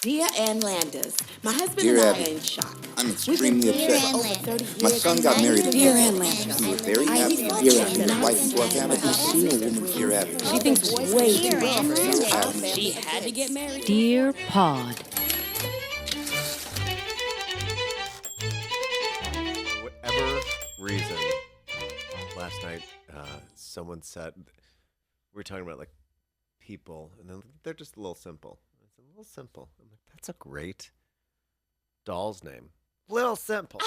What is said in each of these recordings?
Dear Ann Landis, my husband Dear and I Abby, are in shock. I'm extremely We've been married upset. for over 30 years. My son got married in Dear April. Ann Landis. We were very I happy. thought Dear she Abby, said his wife I into our family. was Seeing a woman, Dear Abby. She thinks way too much of herself. Abby. She had to get married. DearPod. For whatever reason, last night, someone said, we were talking about like people, and then they're just a little simple. It's a little simple. I'm like, that's a great doll's name. Little Simple.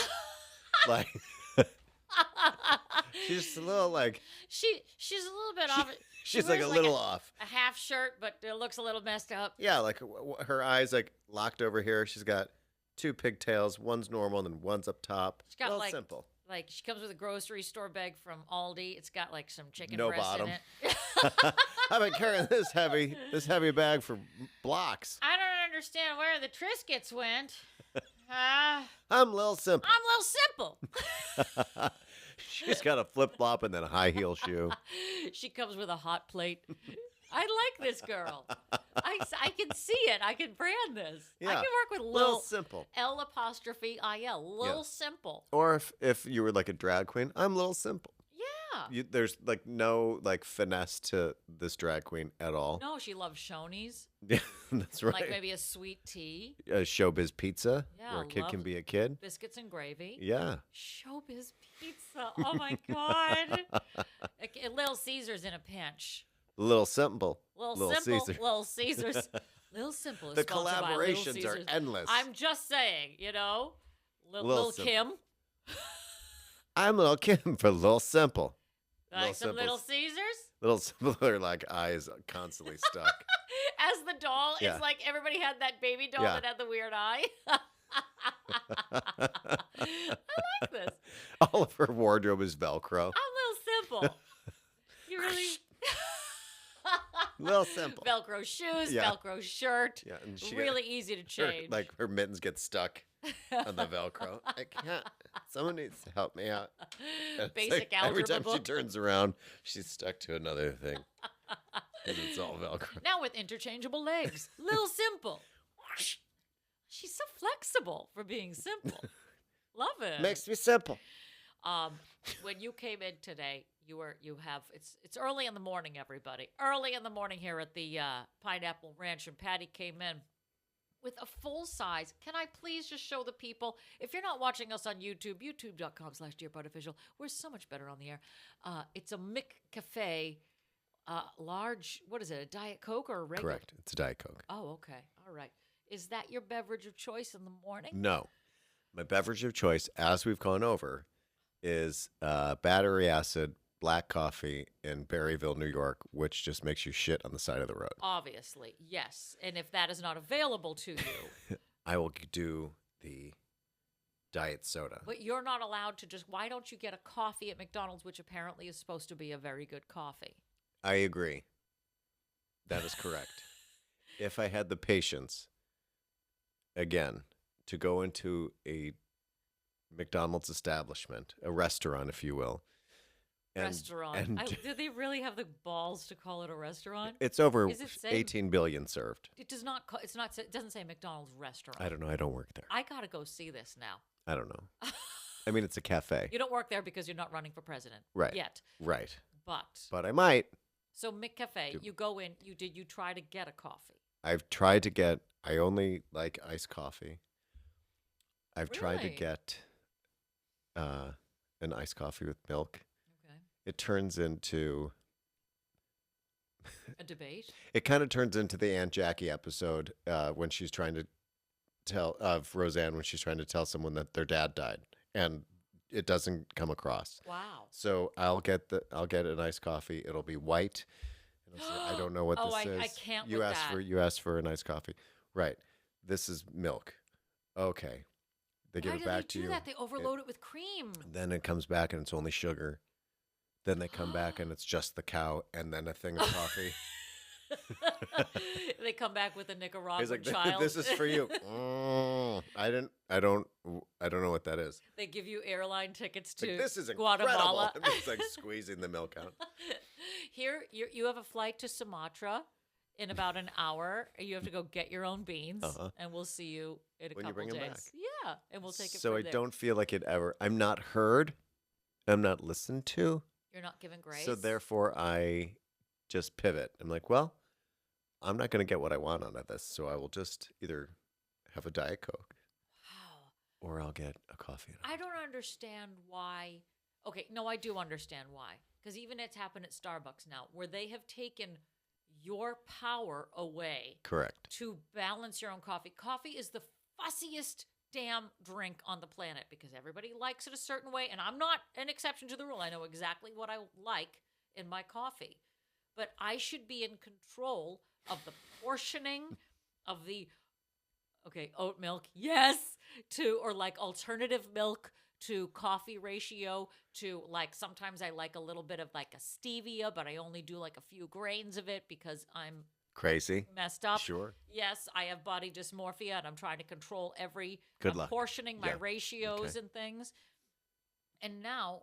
Like, she's just a little like, She's a little bit off. She she's like a wears little off. a half shirt, but it looks a little messed up. Yeah, like her eyes like locked over here. She's got two pigtails. One's normal, and then one's up top. She's got little simple. Like she comes with a grocery store bag from Aldi. It's got like some chicken No breast bottom. in it. I've been carrying this heavy bag for blocks. I don't understand where the Triscuits went. I'm I'm Lil Simple. Little Simple. She's got a flip flop and then a high heel shoe. She comes with a hot plate. I like this girl. I can see it. I can brand this. Yeah. I can work with Lil Simple. L''IL. Lil Yeah. Simple. Or if you were like a drag queen, I'm Lil Simple. Yeah. There's like no like finesse to this drag queen at all. No, she loves Shoney's. Yeah, that's right. Like maybe a sweet tea, Showbiz pizza, Yeah, where a kid love- can be a kid. biscuits and gravy. Yeah. Showbiz pizza. Oh my God. Okay, Little Caesars in a pinch. Lil Simple. Little Simple. Caesar. Little Caesars. Little Simple is The sponsored by Little collaborations are Caesars. endless. I'm just saying, you know, Lil Lil Simple. Kim. I'm Lil Kim for Lil Simple. Like Lil some Little Simples. Caesars. Little Simple are like eyes constantly stuck. As the doll, Yeah. it's like everybody had that baby doll Yeah. that had the weird eye. I like this. All of her wardrobe is Velcro. I'm Little Simple. You really Lil Simple. Velcro shoes, Yeah. Velcro shirt. Yeah, and she Really easy to her, change. like her mittens get stuck on the Velcro. I can't. Someone needs to help me out. And it's Basic like every algebra time she book. turns around, she's stuck to another thing. 'Cause it's all Velcro. Now with interchangeable legs. Little Simple. She's so flexible for being simple. Love it. Makes me simple. When you came in today, it's early in the morning, everybody. Early in the morning here at the Pineapple Ranch, and Patty came in with a full size. Can I please just show the people? If you're not watching us on YouTube, youtube.com/DearPodOfficial, we're so much better on the air. It's a McCafe large, what is it, a Diet Coke or a regular? Correct. It's a Diet Coke. Oh, okay. All right. Is that your beverage of choice in the morning? No. My beverage of choice, as we've gone over, is battery acid, black coffee in Berryville, New York, which just makes you shit on the side of the road. Obviously, yes. And if that is not available to you, I will do the diet soda. but you're not allowed to why don't you get a coffee at McDonald's, which apparently is supposed to be a very good coffee? I agree. That is correct. If I had the patience, again, to go into a McDonald's establishment, a restaurant, if you will. Restaurant. Do they really have the balls to call it a restaurant? It's over Is it say- 18 billion served. It does not. It doesn't say McDonald's restaurant. I don't know. I don't work there. I gotta go see this now. I don't know. I mean, it's a cafe. You don't work there because you're not running for president, Right. Yet, Right. but But I might. so McCafe, you go in. You try to get a coffee. I've tried to get, I only like iced coffee. I've tried to Really? get an iced coffee with milk. Okay. It turns into, A debate. it kind of turns into the Aunt Jackie episode when she's trying to tell, of Roseanne, when she's trying to tell someone that their dad died. And it doesn't come across. Wow. So I'll get an iced coffee. It'll be white. It'll say, I don't know what Oh, this is. I can't You with asked that. you asked for an iced coffee, right? This is milk. Okay, they give Why it do back they to do you. that? They overload it with cream. Then it comes back and it's only sugar. Then they come back and it's just the cow and then a thing of coffee. They come back with a Nicaraguan He's like, child. "This is for you." I don't know what that is. They give you airline tickets to Like, this is incredible. Guatemala. I'm just like squeezing the milk out. Here, you have a flight to Sumatra in about an hour. You have to go get your own beans, and we'll see you in a When you couple bring 'em days. back. Yeah, and we'll take it So from I there. don't feel like I'm not heard. I'm not listened to. You're not giving grace. So therefore, I just pivot. I'm like, well, I'm not going to get what I want out of this. So I will just either have a Diet Coke Wow. or I'll get a coffee. I don't understand why. Okay, no, I do understand why. Because even it's happened at Starbucks now, where they have taken your power away Correct. to balance your own coffee. Coffee is the fussiest damn drink on the planet because everybody likes it a certain way. And I'm not an exception to the rule. I know exactly what I like in my coffee. But I should be in control of the portioning of the, oat milk, yes, or like alternative milk to coffee ratio to like sometimes I like a little bit of like a stevia, but I only do like a few grains of it because I'm Crazy. messed up. Sure. Yes, I have body dysmorphia and I'm trying to control every Good luck. portioning my Yeah. ratios Okay. and things. And now,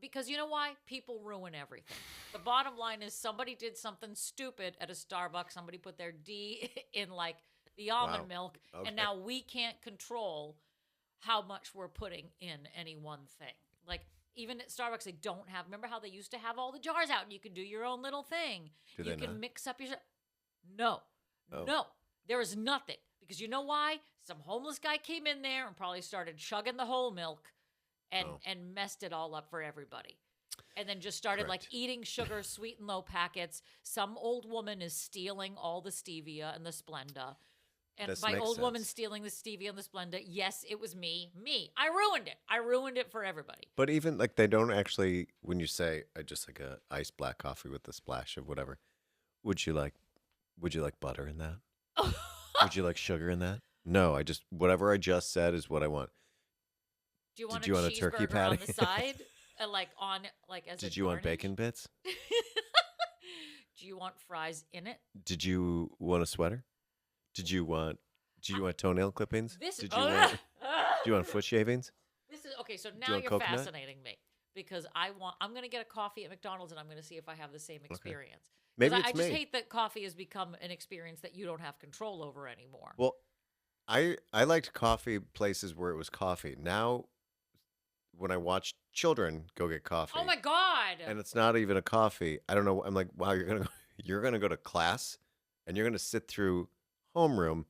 because you know why? People ruin everything. The bottom line is somebody did something stupid at a Starbucks. Somebody put their D in like the almond Wow. milk. Okay. And now we can't control how much we're putting in any one thing. Like even at Starbucks, they don't have, remember how they used to have all the jars out and you could do your own little thing. Do You they can not? mix up your, no, Oh. no, there is nothing. Because you know why? Some homeless guy came in there and probably started chugging the whole milk and messed it all up for everybody. And then just started like Correct. eating sugar, sweet and low packets. Some old woman is stealing all the stevia and the Splenda. And This by makes old woman sense. stealing the stevia and the Splenda, yes, it was me. I ruined it. I ruined it for everybody. But even like they don't actually, when you say I just like a iced black coffee with a splash of whatever, would you like butter in that? Would you like sugar in that? No, whatever I just said is what I want. Do you want Did you a want a turkey cheeseburger on patty? the side? Like on like as a Did you want garnish? bacon bits? Do you want fries in it? Did you want a sweater? Did you want toenail clippings? This Did you want foot shavings? This is okay. So you now want you're coconut? fascinating me because I'm going to get a coffee at McDonald's and I'm going to see if I have the same experience. 'Cause Maybe I it's just me. hate that coffee has become an experience that you don't have control over anymore. Well, I liked coffee places where it was coffee. Now, when I watch children go get coffee, Oh my god! and it's not even a coffee, I don't know. I'm like, wow, you're gonna go to class, and you're gonna sit through homeroom,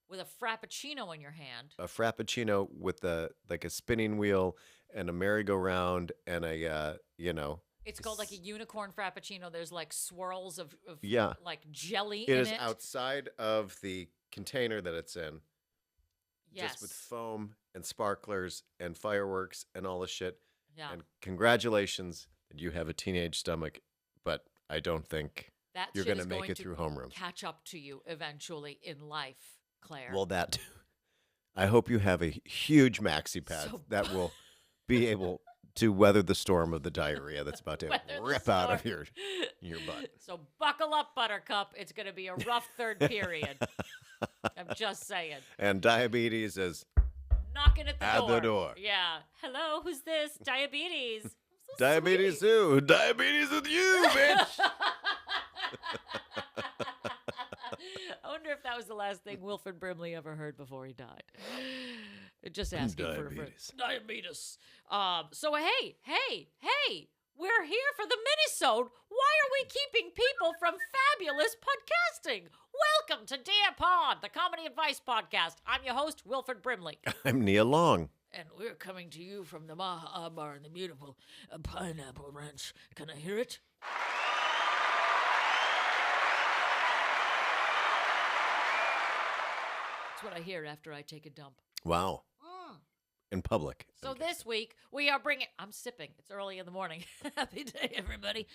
With a frappuccino in your hand. a frappuccino with a spinning wheel and a merry-go-round and a It's called like a unicorn frappuccino. There's like swirls of Yeah. like jelly it in is it. outside of the container that it's in. Yes. Just with foam and sparklers and fireworks and all the shit. Yeah. And congratulations that you have a teenage stomach, but I don't think That you're shit gonna is make going it to through homeroom. catch up to you eventually in life, Claire. Well, that too. I hope you have a huge maxi pad So- that will be able to weather the storm of the diarrhea that's about to Weather the rip out of storm. your butt. So buckle up, Buttercup. It's going to be a rough third period. I'm just saying. And diabetes is Knocking at the At door. the door. Yeah. Hello, who's this? Diabetes. I'm so diabetes sweet. too. Diabetes with you, bitch. I wonder if that was the last thing Wilford Brimley ever heard before he died. Just asking for a friend. Diabetes. Diabetes. So hey, we're here for the mini-sode. Why are we keeping people from fabulous podcasting? Welcome to DearPod, the comedy advice podcast. I'm your host, Wilford Brimley. I'm Nia Long. And we're coming to you from the Maha Bar in the beautiful Pineapple Ranch. Can I hear it? That's what I hear after I take a dump. Wow. Mm. In public. So this week we are bringing. I'm sipping. It's early in the morning. Happy day, everybody.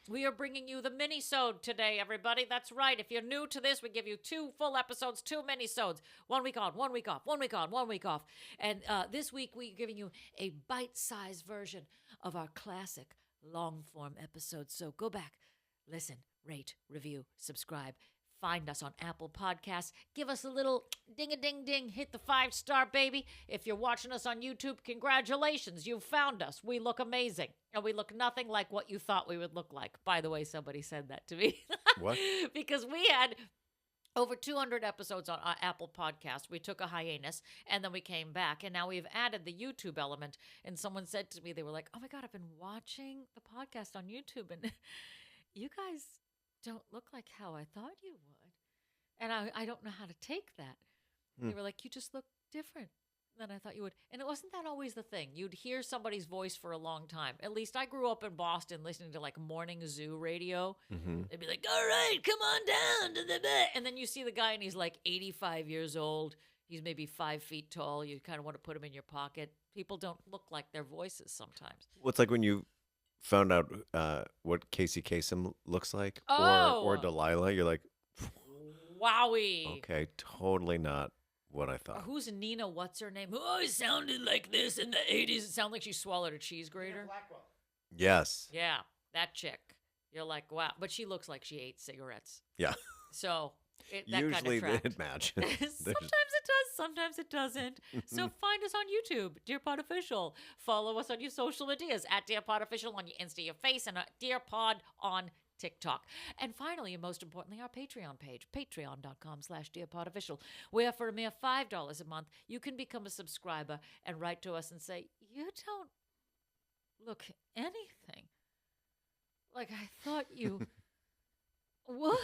We are bringing you the mini-sode today, everybody. That's right. If you're new to this, we give you 2 full episodes, 2 mini-sodes. 1 week on, 1 week off, 1 week on, 1 week off. And this week we're giving you a bite-sized version of our classic long-form episodes. So go back, listen, rate, review, subscribe. Find us on Apple Podcasts. Give us a little ding-a-ding-ding. Hit the 5-star, baby. If you're watching us on YouTube, congratulations. You found us. We look amazing. And we look nothing like what you thought we would look like. By the way, somebody said that to me. What? Because we had over 200 episodes on Apple Podcasts. We took a hiatus, and then we came back. And now we've added the YouTube element. And someone said to me, they were like, oh, my God, I've been watching the podcast on YouTube, and you guys don't look like how I thought you would. And I don't know how to take that. They were like, you just look different than I thought you would. And it wasn't that always the thing. You'd hear somebody's voice for a long time. At least I grew up in Boston listening to like morning zoo radio. They'd be like, all right, come on down to the bed. And then you see the guy and he's like 85 years old. He's maybe 5 feet tall. You kind of want to put him in your pocket. People don't look like their voices sometimes. Well, it's like when you found out what Casey Kasem looks like, or Delilah, you're like, wowie. okay, totally not what I thought. Or who's Nina? What's her name? Who always sounded like this in the 80s? It sounded like she swallowed a cheese grater. Yes. Yeah, that chick. You're like, wow. But she looks like she ate cigarettes. Yeah. So that Usually kind of they match. Sometimes it does. Sometimes it doesn't. So find us on YouTube, DearPod Official. Follow us on your social medias at DearPod Official on your Insta, your Face, and DearPod on TikTok. And finally, and most importantly, our Patreon page, patreon.com/DearPodOfficial, where for a mere $5 a month, you can become a subscriber and write to us and say, you don't look anything like I thought you would.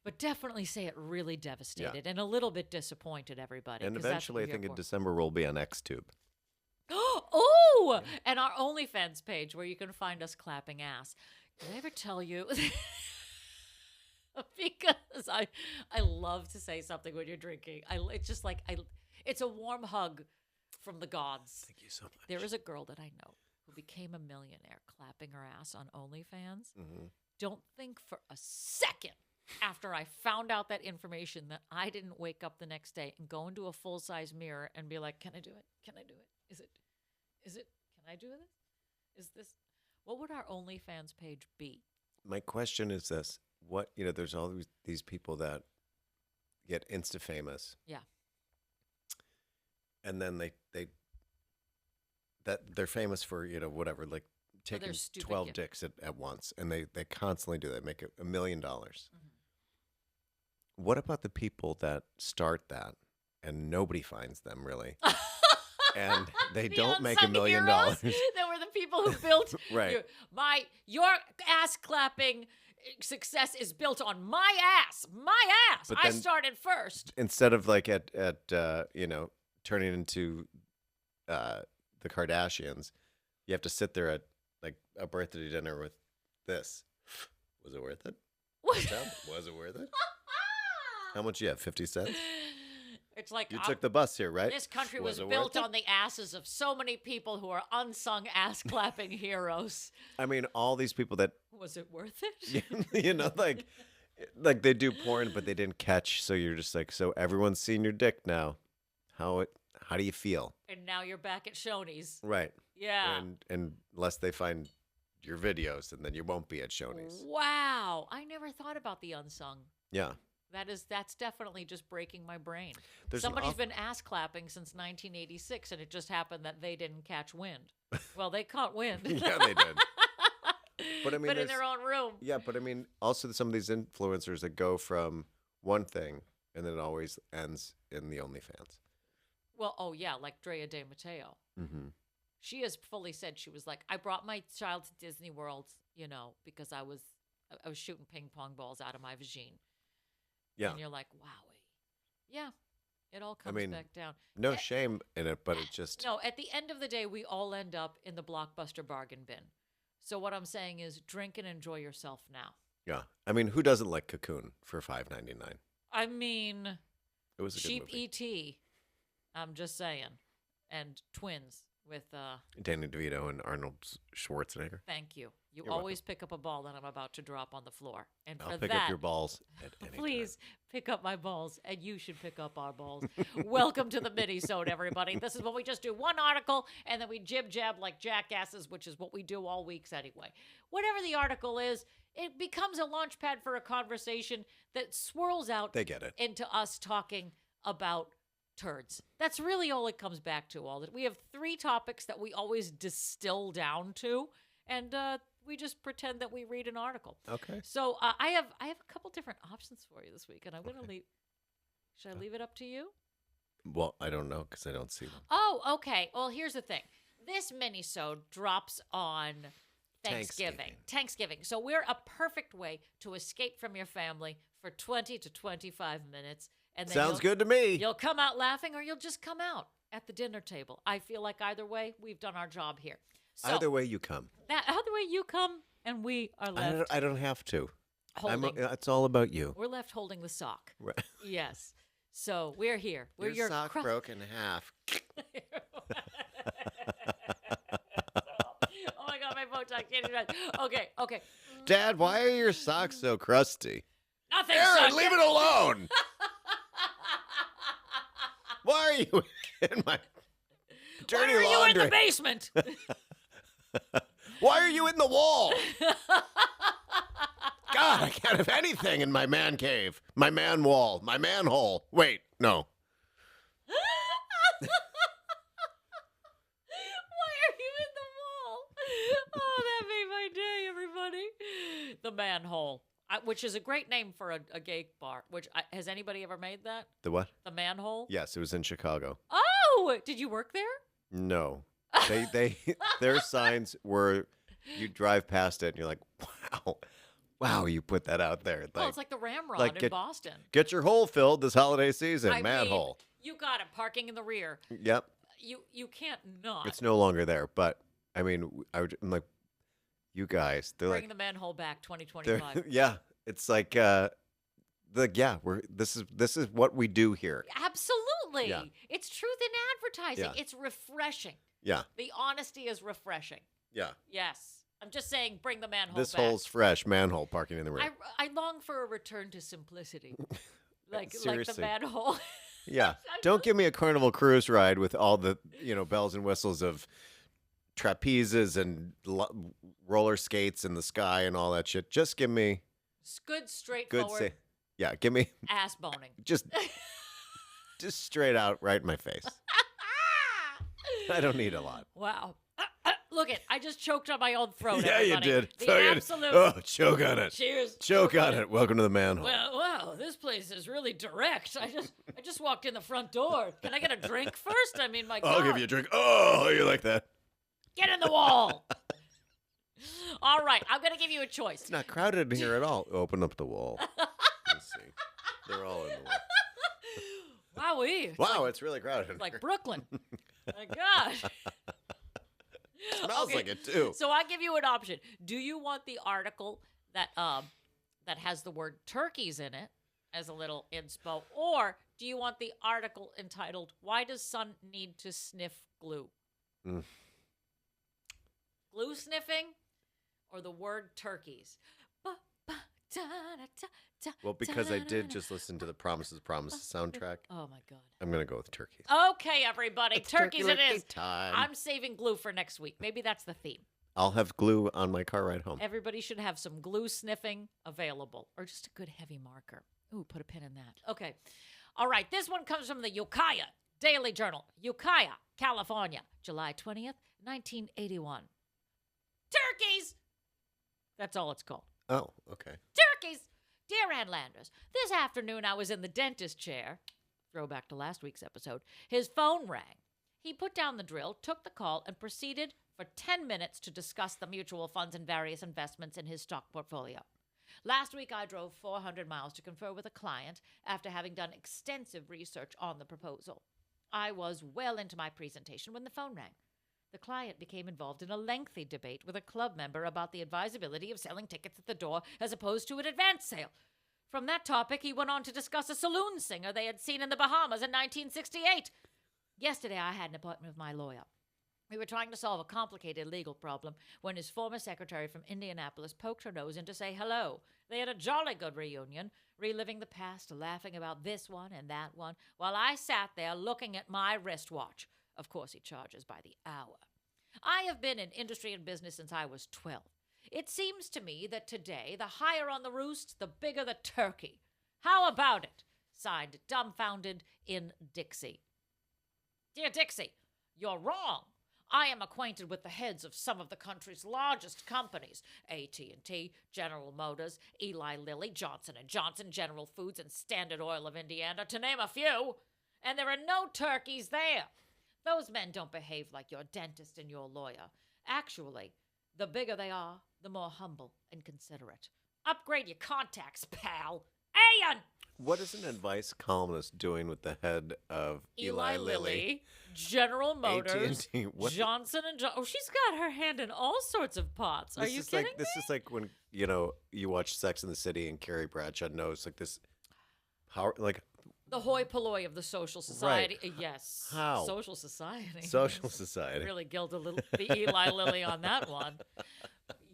But definitely say it really devastated and a little bit disappointed, everybody. And 'cause that's eventually, what I we're think here in for. December, we'll be on XTube. Oh, and our OnlyFans page where you can find us clapping ass. Did I ever tell you? Because I love to say something when you're drinking. It's just like it's a warm hug from the gods. Thank you so much. There is a girl that I know who became a millionaire clapping her ass on OnlyFans. Don't think for a second after I found out that information that I didn't wake up the next day and go into a full-size mirror and be like, can I do it? Can I do it? Is it, can I do this? Is this, what would our OnlyFans page be? My question is this. What, there's all these people that get insta-famous. Yeah. And then they're famous for, whatever, like taking stupid 12 gift. dicks at once. And they constantly do that, make $1 million. What about the people that start that and nobody finds them really? And they don't make $1 unsung million. heroes that were the people who built Right. your ass clapping success is built on my ass. But I then- started first. Instead of like at turning into the Kardashians, you have to sit there at like a birthday dinner with this. Was it worth it? Was it worth it? How much you have? 50 cents? It's like You took the bus here, right? this country Was was it built worth it? on the asses of so many people who are unsung ass clapping heroes. I mean, all these people that Was it worth it? like they do porn, but they didn't catch. So you're just like, so everyone's seen your dick now. How do you feel? And now you're back at Shoney's. Right. Yeah. And unless they find your videos, and then you won't be at Shoney's. Wow. I never thought about the unsung. Yeah. That's definitely just breaking my brain. There's an Somebody's awful- been ass clapping since 1986, and it just happened that they didn't catch wind. Well, they caught wind. Yeah, they did. But I mean, but in there's- their own room. Yeah, but I mean, also some of these influencers that go from one thing and then it always ends in the OnlyFans. Well, oh yeah, like Drea De Matteo. Mm-hmm. She has fully said, she was like, I brought my child to Disney World, because I was shooting ping pong balls out of my vagine. Yeah. And you're like, wowie. Yeah. It all comes back down. No shame in it, but it just... No, at the end of the day, we all end up in the Blockbuster bargain bin. So what I'm saying is drink and enjoy yourself now. Yeah. I mean, who doesn't like Cocoon for $5.99? I mean, It was a good cheap movie. E.T., I'm just saying. And Twins with, Danny DeVito and Arnold Schwarzenegger. thank you. You You're always pick up a ball that I'm about to drop on the floor. And I'll for pick that, up your balls at any please pick up my balls, and you should pick up our balls. Welcome to the mini-sode, everybody. This is what we just do. One article, and then we jib-jab like jackasses, which is what we do all weeks anyway. Whatever the article is, it becomes a launch pad for a conversation that swirls out They get it. into us talking about turds. That's really all it comes back to. All that we have 3 topics that we always distill down to, and we just pretend that we read an article. Okay. So I have a couple different options for you this week, and I'm going to leave. Should I leave it up to you? Well, I don't know because I don't see them. Oh, okay. Well, here's the thing. This mini-sode drops on Thanksgiving. So we're a perfect way to escape from your family for 20 to 25 minutes. And then Sounds good to me. You'll come out laughing or you'll just come out at the dinner table. I feel like either way, we've done our job here. So, Either way you come. Either way you come and we are left I don't have to. holding. It's all about you. We're left holding the sock. Right. Yes. So we're here. We're Your sock broke in half. Oh my God, my Botox can't even. Okay. Dad, why are your socks so crusty? Nothing. Aaron, son. leave it alone. Why are you in my dirty Why are you laundry? in the basement? Why are you in the wall? God, I can't have anything in my man cave, my man wall, my manhole. Wait, no. Why are you in the wall? Oh, that made my day, everybody. The manhole, which is a great name for a gay bar. Has anybody ever made that? The what? The manhole? Yes, it was in Chicago. Oh, did you work there? No. Their signs were, you drive past it and you're like, wow, you put that out there. Well, it's like the Ramrod like in Boston. Get your hole filled this holiday season, I mean, manhole. you got it, parking in the rear. Yep. You can't not. It's no longer there, but I mean, I'm like, you guys, they're Bring like, the manhole back they're- 2025. yeah, it's like, this is what we do here. Absolutely. Yeah. It's truth in advertising. Yeah. It's refreshing. Yeah, The honesty is refreshing. yeah. Yes. I'm just saying, bring the manhole This back. hole's fresh, manhole parking in the rear. I long for a return to simplicity. like the Seriously. manhole. Yeah, don't give me a Carnival cruise ride with all the bells and whistles of trapezes and roller skates in the sky and all that shit. Just give me Good, good. straightforward Give me ass boning. just straight out right in my face. I don't need a lot. Wow. Look it, I just choked on my own throat. Yeah, you everybody. did. The Fucking- absolute. Oh, choke on it. Cheers. Choke on it. Welcome to the manhole. Well, wow, this place is really direct. I just walked in the front door. Can I get a drink first? I mean, my God. I'll give you a drink. Oh, you like that? Get in the wall. All right, I'm going to give you a choice. It's not crowded in here at all. Open up the wall. Let's see. They're all in the wall. Wowee. It's Wow, it's really crowded. in like here. Brooklyn. My gosh. Smells Okay, like it too. So I give you an option. Do you want the article that has the word turkeys in it as a little inspo, or do you want the article entitled "Why Does Son Need to Sniff Glue"? Mm. Glue sniffing, or the word turkeys? Well, because I did just listen to the Promises soundtrack, Oh my God. I'm going to go with turkeys. Okay, everybody, It's turkeys it turkey is. time. I'm saving glue for next week. Maybe that's the theme. I'll have glue on my car ride home. Everybody should have some glue sniffing available, or just a good heavy marker. Ooh, put a pin in that. Okay. All right. This one comes from the Ukiah Daily Journal, Ukiah, California, July 20th, 1981. Turkeys! That's all it's called. Oh, okay. Turkeys! Dear Ann Landers, this afternoon I was in the dentist chair. Throwback to last week's episode. His phone rang. He put down the drill, took the call, and proceeded for 10 minutes to discuss the mutual funds and various investments in his stock portfolio. Last week, I drove 400 miles to confer with a client after having done extensive research on the proposal. I was well into my presentation when the phone rang. The client became involved in a lengthy debate with a club member about the advisability of selling tickets at the door as opposed to an advance sale. From that topic, he went on to discuss a saloon singer they had seen in the Bahamas in 1968. Yesterday, I had an appointment with my lawyer. We were trying to solve a complicated legal problem when his former secretary from Indianapolis poked her nose in to say hello. They had a jolly good reunion, reliving the past, laughing about this one and that one, while I sat there looking at my wristwatch. Of course, he charges by the hour. I have been in industry and business since I was 12. It seems to me that today, the higher on the roost, the bigger the turkey. How about it? Signed, Dumbfounded in Dixie. Dear Dixie, you're wrong. I am acquainted with the heads of some of the country's largest companies, AT&T, General Motors, Eli Lilly, Johnson & Johnson, General Foods, and Standard Oil of Indiana, to name a few. And there are no turkeys there. Those men don't behave like your dentist and your lawyer. Actually, the bigger they are, the more humble and considerate. Upgrade your contacts, pal. Ian! What is an advice columnist doing with the head of Eli Lilly? General Motors, AT&T, what the- Johnson & Johnson. Oh, she's got her hand in all sorts of pots. Are This you is kidding like me? this is like when you watch Sex in the City and Carrie Bradshaw knows like this power like The hoi polloi of the social society. Yes. How? Social society. social society. Really gilded the Eli Lilly on that one.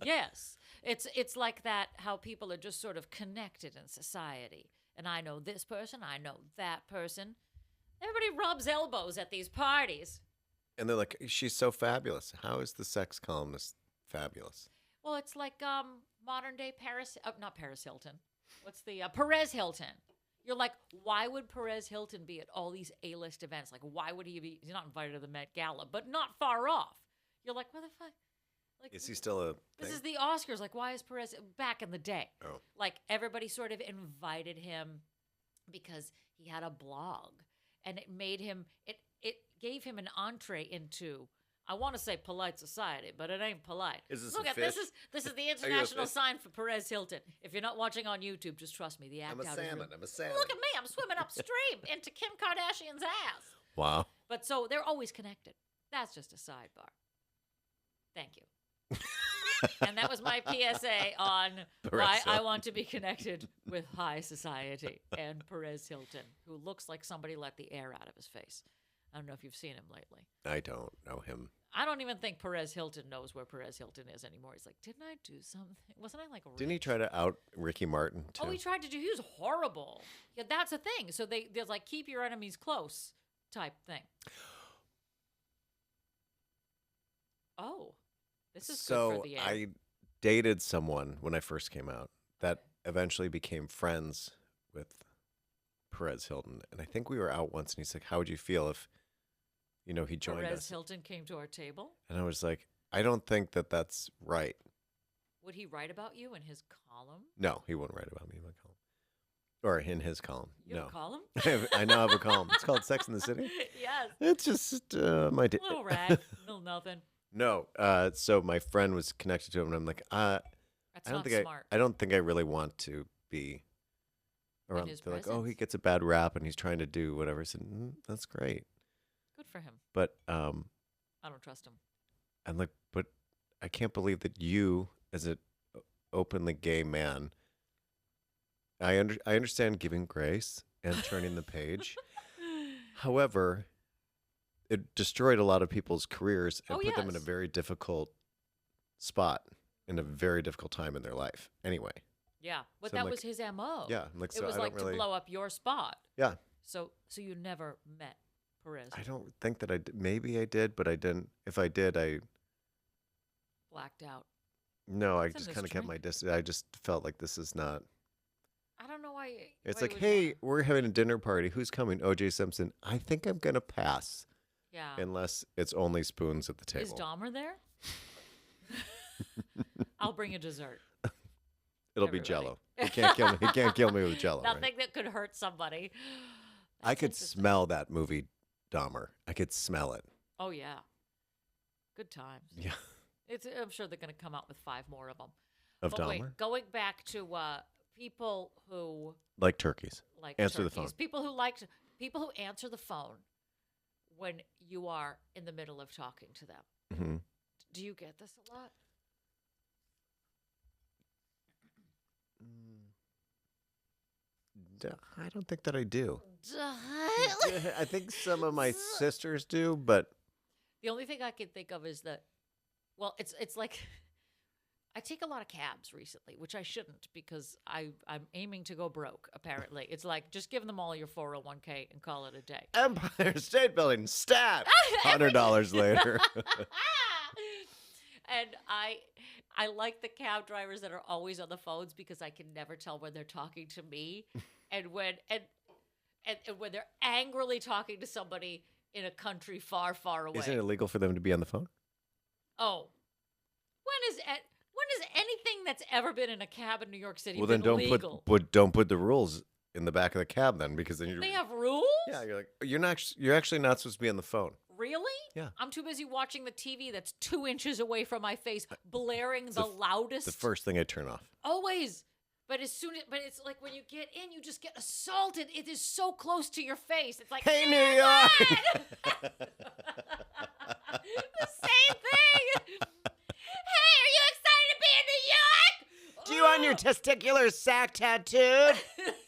Yes. It's like that, how people are just sort of connected in society. And I know this person, I know that person. Everybody rubs elbows at these parties. And they're like, she's so fabulous. How is the sex columnist fabulous? Well, it's like modern day not Paris Hilton. What's the Perez Hilton? You're like, why would Perez Hilton be at all these A-list events? Like, why would he be? He's not invited to the Met Gala, but not far off. You're like, what the fuck? Like, Is he still a this thing? is the Oscars. Like, why is Perez back in the day? Oh. Like, everybody sort of invited him because he had a blog, and it made him. It gave him an entree into. I want to say polite society, but it ain't polite. Is this Look a at fish? this is the a international fish? sign for Perez Hilton. If you're not watching on YouTube, just trust me. The act I'm a out is salmon. real. I'm a salmon. Look at me. I'm swimming upstream into Kim Kardashian's ass. Wow. But so they're always connected. That's just a sidebar. Thank you. And that was my PSA on Perez why I Hilton. want to be connected with high society and Perez Hilton, who looks like somebody let the air out of his face. I don't know if you've seen him lately. I don't know him. I don't even think Perez Hilton knows where Perez Hilton is anymore. He's like, didn't I do something? Wasn't I like Didn't he rich? try to out Ricky Martin too? Oh, he tried to do. He was horrible. Yeah, that's the thing. So there's like keep your enemies close type thing. Oh, this is good for the air. I dated someone when I first came out that eventually became friends with Perez Hilton, and I think we were out once, and he's like, "How would you feel if, he joined Perez us?" Hilton came to our table. And I was like, "I don't think that that's right." Would he write about you in his column? No, he wouldn't write about me in my column, or in his column. You no, have a column? I now have a column. It's called Sex in the City. Yes. It's just my. Little rag, little nothing. No, so my friend was connected to him, and I'm like, That's I don't not think smart. I don't think I really want to be around. his They're like, oh, he presence? gets a bad rap, and he's trying to do whatever. I said, that's great, Good for him. but I don't trust him. I'm like, but I can't believe that you, as an openly gay man, I understand giving grace and turning the page. However, it destroyed a lot of people's careers and Oh, put them in a yes. very difficult spot in a very difficult time in their life. Anyway, Yeah, but So I'm that like- was his MO. yeah, I'm like, It so was I like don't really. to blow up your spot. Yeah, So you never met Perez. I don't think that I did. Maybe I did, but I didn't. If I did, Blacked out. no, I It's in just this kind of kept drink. my distance. I just felt like this is not. I don't know why. It's why like, you would hey, wanna- we're having a dinner party. Who's coming? O.J. Simpson. I think I'm gonna pass, Yeah. unless it's only spoons at the table. Is Dahmer there? I'll bring a dessert. It'll be everybody. Jello. He can't kill me. He can't kill me with Jello. right? Nothing that could hurt somebody. I That's could interesting. smell that movie, Dahmer. I could smell it. Oh yeah. Good times. Yeah, I'm sure they're going to come out with 5 more of them. of But Dahmer, wait, going back to people who like turkeys. like Answer the turkeys, phone. people who answer the phone when you are in the middle of talking to them. Hmm. Do you get this a lot? I don't think that I do. the I think some of my sisters do, but only thing I can think of is that, well, it's like I take a lot of cabs recently, which I shouldn't because I'm aiming to go broke. Apparently, it's like just give them all your 401k and call it a day. Empire State Building, stat. $100 later. And I like the cab drivers that are always on the phones because I can never tell when they're talking to me and when they're angrily talking to somebody in a country far, far away. Isn't it illegal for them to be on the phone? Oh. When is anything that's ever been in a cab in New York City Well, been then legal? don't put the rules in the back of the cab then, because then They have rules? yeah, you're actually not supposed to be on the phone. Really? Yeah. I'm too busy watching the TV that's 2 inches away from my face, blaring the loudest. The first thing I turn off. Always. But it's like when you get in, you just get assaulted. It is so close to your face. It's like, Hey, New York! the same thing. Hey, are you excited to be in New York? Do you want your testicular sac tattooed?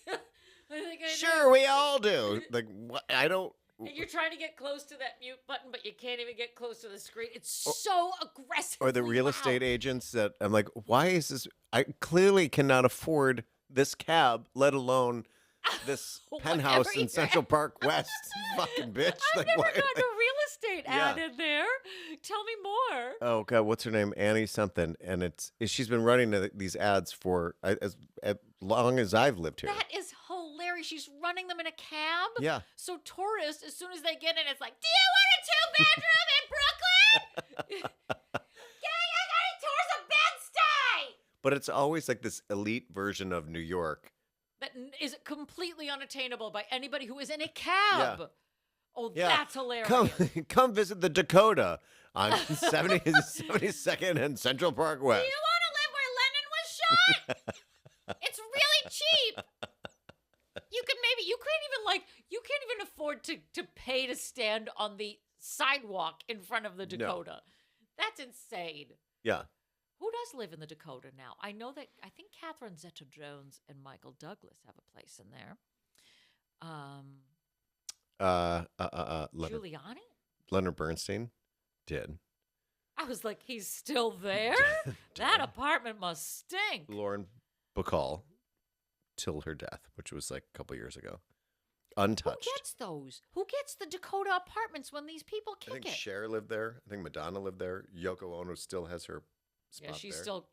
I think I Sure, we all do. Like, what? I don't. do. And you're trying to get close to that mute button, but you can't even get close to the screen. It's so aggressive. Or the real estate agents that I'm like, why is this? I clearly cannot afford this cab, let alone this penthouse in Whatever, Central Park West. Fucking bitch. I've never gotten a real estate ad in there. Tell me more. Oh God, what's her name? Annie something, and she's been running these ads for as long as I've lived here. That is hilarious. She's running them in a cab. Yeah. So tourists, as soon as they get in, it's like, do you want a 2-bedroom in Brooklyn? Yeah, I got a tours of Bed-Stuy. But it's always like this elite version of New York. That is completely unattainable by anybody who is in a cab. Yeah. Oh, Yeah. that's hilarious. Come visit the Dakota on 72nd and Central Park Do West. you want to live where Lennon was shot? It's really cheap. You can't even afford to pay to stand on the sidewalk in front of the Dakota. That's insane. Yeah. Who does live in the Dakota now? I think Catherine Zeta-Jones and Michael Douglas have a place in there. Giuliani? Leonard Bernstein did. I was like, he's still there? That apartment must stink. Lauren Bacall till her death, which was like a couple years ago. Untouched. Who gets those? Who gets the Dakota apartments when these people I kick think it? Cher lived there. I think Madonna lived there. Yoko Ono still has her spot Yeah, she's there. still.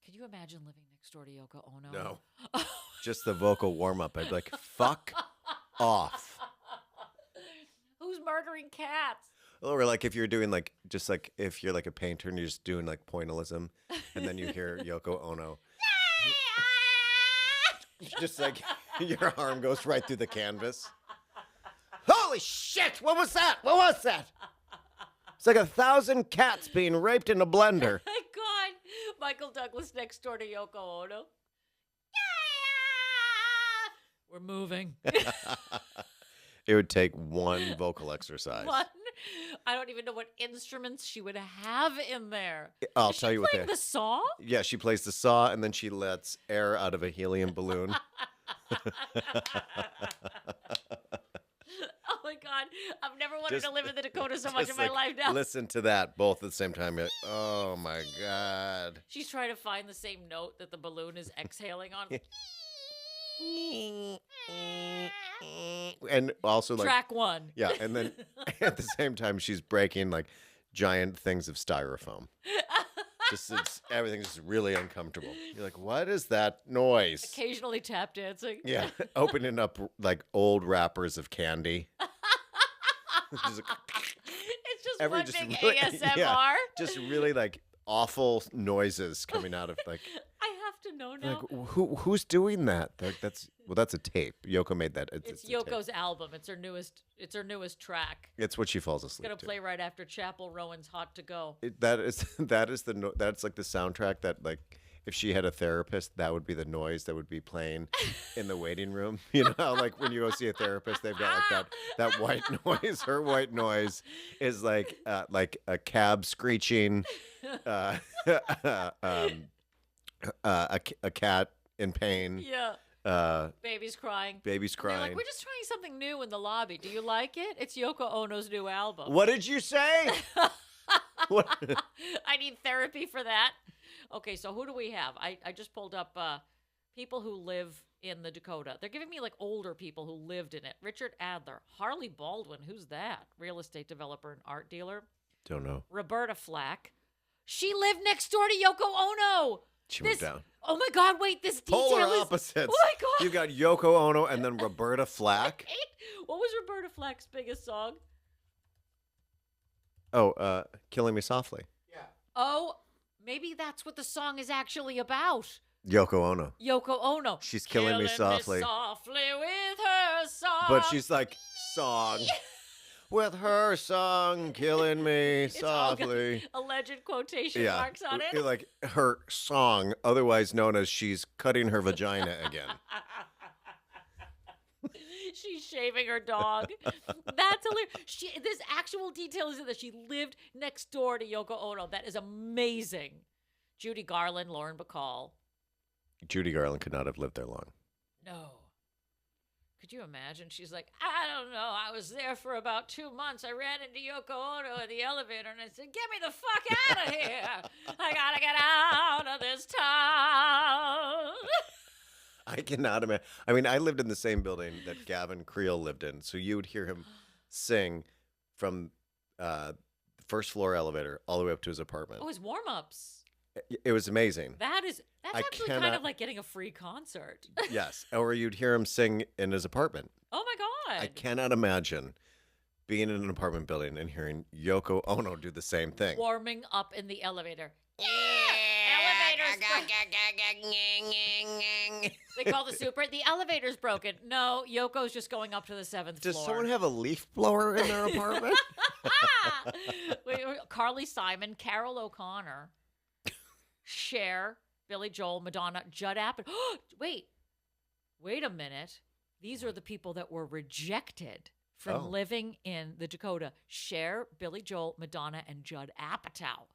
Could you imagine living next door to Yoko Ono? No. Just the vocal warm-up. I'd be like, fuck off. Who's murdering cats? Or like if you're doing like, just like if you're like a painter and you're just doing like pointillism and then you hear Yoko Ono. Just like your arm goes right through the canvas. Holy shit! What was that? What was that? It's like 1,000 cats being raped in a blender. My God, Michael Douglas next door to Yoko Ono. We're moving. It would take one vocal exercise. One. I don't even know what instruments she would have in there. I'll Is tell she you what playing the saw? Yeah, she plays the saw and then she lets air out of a helium balloon. Oh my God, I've never wanted Just- to live in the Dakota so much Just in my like, life now. Listen to that both at the same time. You're like, oh my God. She's trying to find the same note that the balloon is exhaling on. And also like Track one. yeah, and then at the same time she's breaking like giant things of styrofoam. Everything's just really uncomfortable. You're like, what is that noise? Occasionally tap dancing. Yeah, opening up like old wrappers of candy. Just like, It's just every- one just big really- ASMR. yeah, just really like awful noises coming out of like. I have to know now. Like who's doing that? That's a tape. Yoko made that. It's a tape. Yoko's album. It's her newest track. It's what she falls It's asleep gonna to. play right after Chapel Rowan's "Hot to Go." That's like the soundtrack that like if she had a therapist, that would be the noise that would be playing in the waiting room. You know how like when you go see a therapist, they've got like that white noise. Her white noise is like a cab screeching, a cat in pain. Yeah. Baby's crying. Baby's And they're crying. like, we're just trying something new in the lobby. Do you like it? It's Yoko Ono's new album. What did you say? What? I need therapy for that. Okay, so who do we have? I just pulled up people who live in the Dakota. They're giving me like older people who lived in it. Richard Adler, Harley Baldwin, who's that? Real estate developer and art dealer. Don't know. Roberta Flack. She lived next door to Yoko Ono. She moved down. Oh my God! Wait, this detail Polar is opposites. Oh my God! You got Yoko Ono and then Roberta Flack. What was Roberta Flack's biggest song? Oh, Killing Me Softly. Oh, maybe that's what the song is actually about. Yoko Ono. Yoko Ono. She's killing me softly. With her song. But she's like, song. With her song, killing me It's all got softly. alleged quotation marks on it. Like her song, otherwise known as she's cutting her vagina again. She's shaving her dog. That's hilarious. This actual detail is in that she lived next door to Yoko Ono. That is amazing. Judy Garland, Lauren Bacall. Judy Garland could not have lived there long. No. Could you imagine? She's like, I don't know. I was there for about 2 months. I ran into Yoko Ono in the elevator and I said, get me the fuck out of here. I gotta get out of this town. I cannot imagine. I mean, I lived in the same building that Gavin Creel lived in, so you would hear him sing from the first floor elevator all the way up to his apartment. Oh, his warm-ups. It was amazing. That's actually kind of like getting a free concert. Yes, or you'd hear him sing in his apartment. Oh my God. I cannot imagine being in an apartment building and hearing Yoko Ono do the same thing. Warming up in the elevator. They call the super. The elevator's broken. No, Yoko's just going up to the 7th floor. Does someone have a leaf blower in their apartment? Carly Simon, Carol O'Connor, Cher, Billy Joel, Madonna, Judd Apatow. Wait a minute. These are the people that were rejected from living in the Dakota. Cher, Billy Joel, Madonna, and Judd Apatow.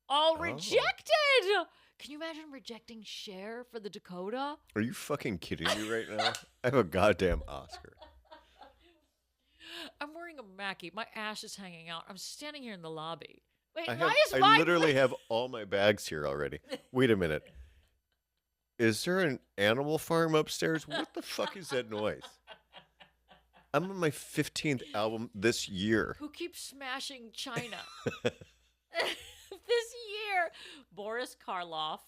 All rejected. Can you imagine rejecting Cher for the Dakota? Are you fucking kidding me right now? I have a goddamn Oscar. I'm wearing a Mackie. My ass is hanging out. I'm standing here in the lobby. Wait, I literally have all my bags here already. Wait a minute. Is there an animal farm upstairs? What the fuck is that noise? I'm on my 15th album this year. Who keeps smashing China? This year, Boris Karloff,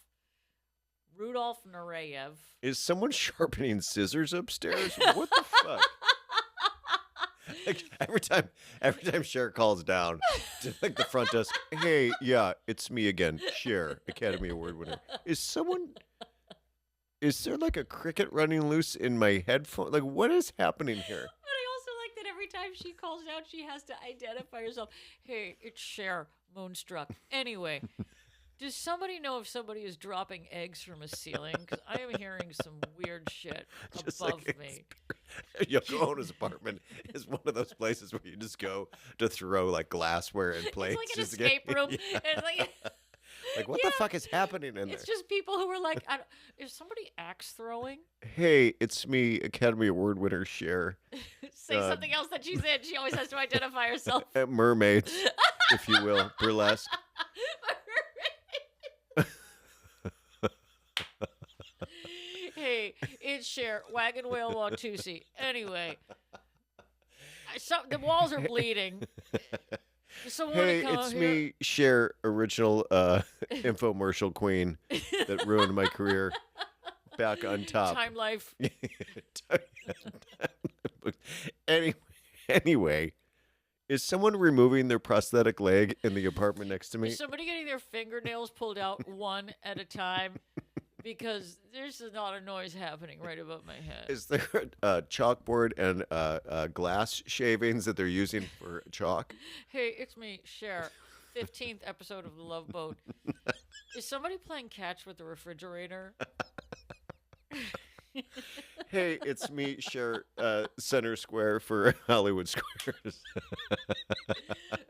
Rudolf Nureyev. Is someone sharpening scissors upstairs? What the fuck? Like, every time Cher calls down to like the front desk, hey, yeah, it's me again, Cher, Academy Award winner. Is there like a cricket running loose in my headphone? Like, what is happening here? But I also like that every time she calls out, she has to identify herself. Hey, it's Cher, Moonstruck. Anyway, does somebody know if somebody is dropping eggs from a ceiling? Because I am hearing some weird shit above me. Yoko Ono's apartment is one of those places where you just go to throw like glassware and plates. It's like an escape room. Yeah. It's like, like, what the fuck is happening in there? It's just people who are like, is somebody axe throwing? Hey, it's me, Academy Award winner Cher. Say something else that she's in. She always has to identify herself. Mermaids, if you will, burlesque. Hey, it's Cher, Wagon Wheel Watusi. Anyway, the walls are bleeding. Hey, it's me, Cher, original infomercial queen that ruined my career. Back on top. Time Life. Anyway, is someone removing their prosthetic leg in the apartment next to me? Is somebody getting their fingernails pulled out one at a time? Because there's a lot of noise happening right above my head. Is there a chalkboard and glass shavings that they're using for chalk? Hey, it's me, Cher. 15th episode of The Love Boat. Is somebody playing catch with the refrigerator? Hey, it's me, Cher, Center Square for Hollywood Squares.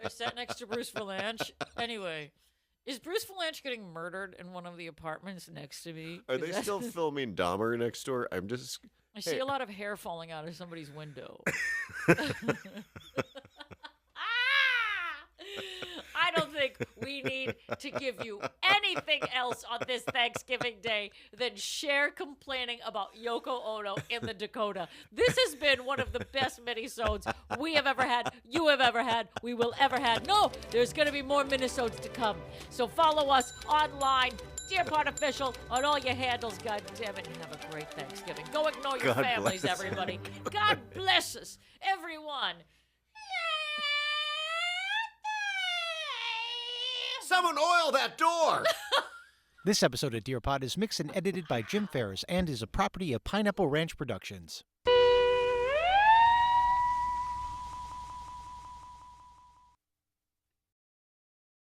I sat next to Bruce Valanche. Anyway. Is Bruce Valanche getting murdered in one of the apartments next to me? Are they still filming Dahmer next door? I see a lot of hair falling out of somebody's window. I don't think we need to give you anything else on this Thanksgiving Day than Cher complaining about Yoko Ono in the Dakota. This has been one of the best mini-sodes we have ever had, you have ever had, we will ever had. No, there's going to be more mini-sodes to come. So follow us online, DearPod Official, on all your handles. God damn it, and have a great Thanksgiving. Go ignore your God families, bless. everybody. God bless us, everyone. Someone oil that door! This episode of DearPod is mixed and edited by Jim Ferris and is a property of Pineapple Ranch Productions.